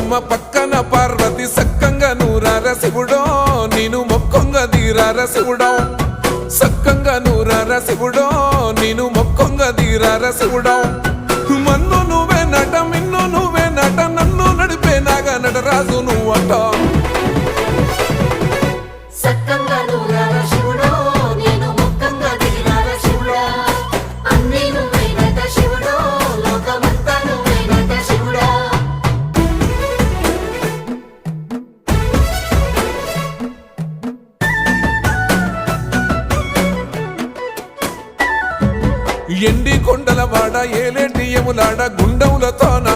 బ్రహ్మ పక్కన పార్వతి సక్కంగా నూరార శివుడో నేను మొక్కంగా తీరార శివుడో సక్కంగా నూరార శివుడో నేను మొక్కంగా తీరార శివుడో మన్ను నువ్వే నట మిన్ను నువ్వే నట నన్ను నడిపే నాగా నటరాజు నువ్వట ఎండి కొండల వాడ ఏలేటి యములాడ గుండములతో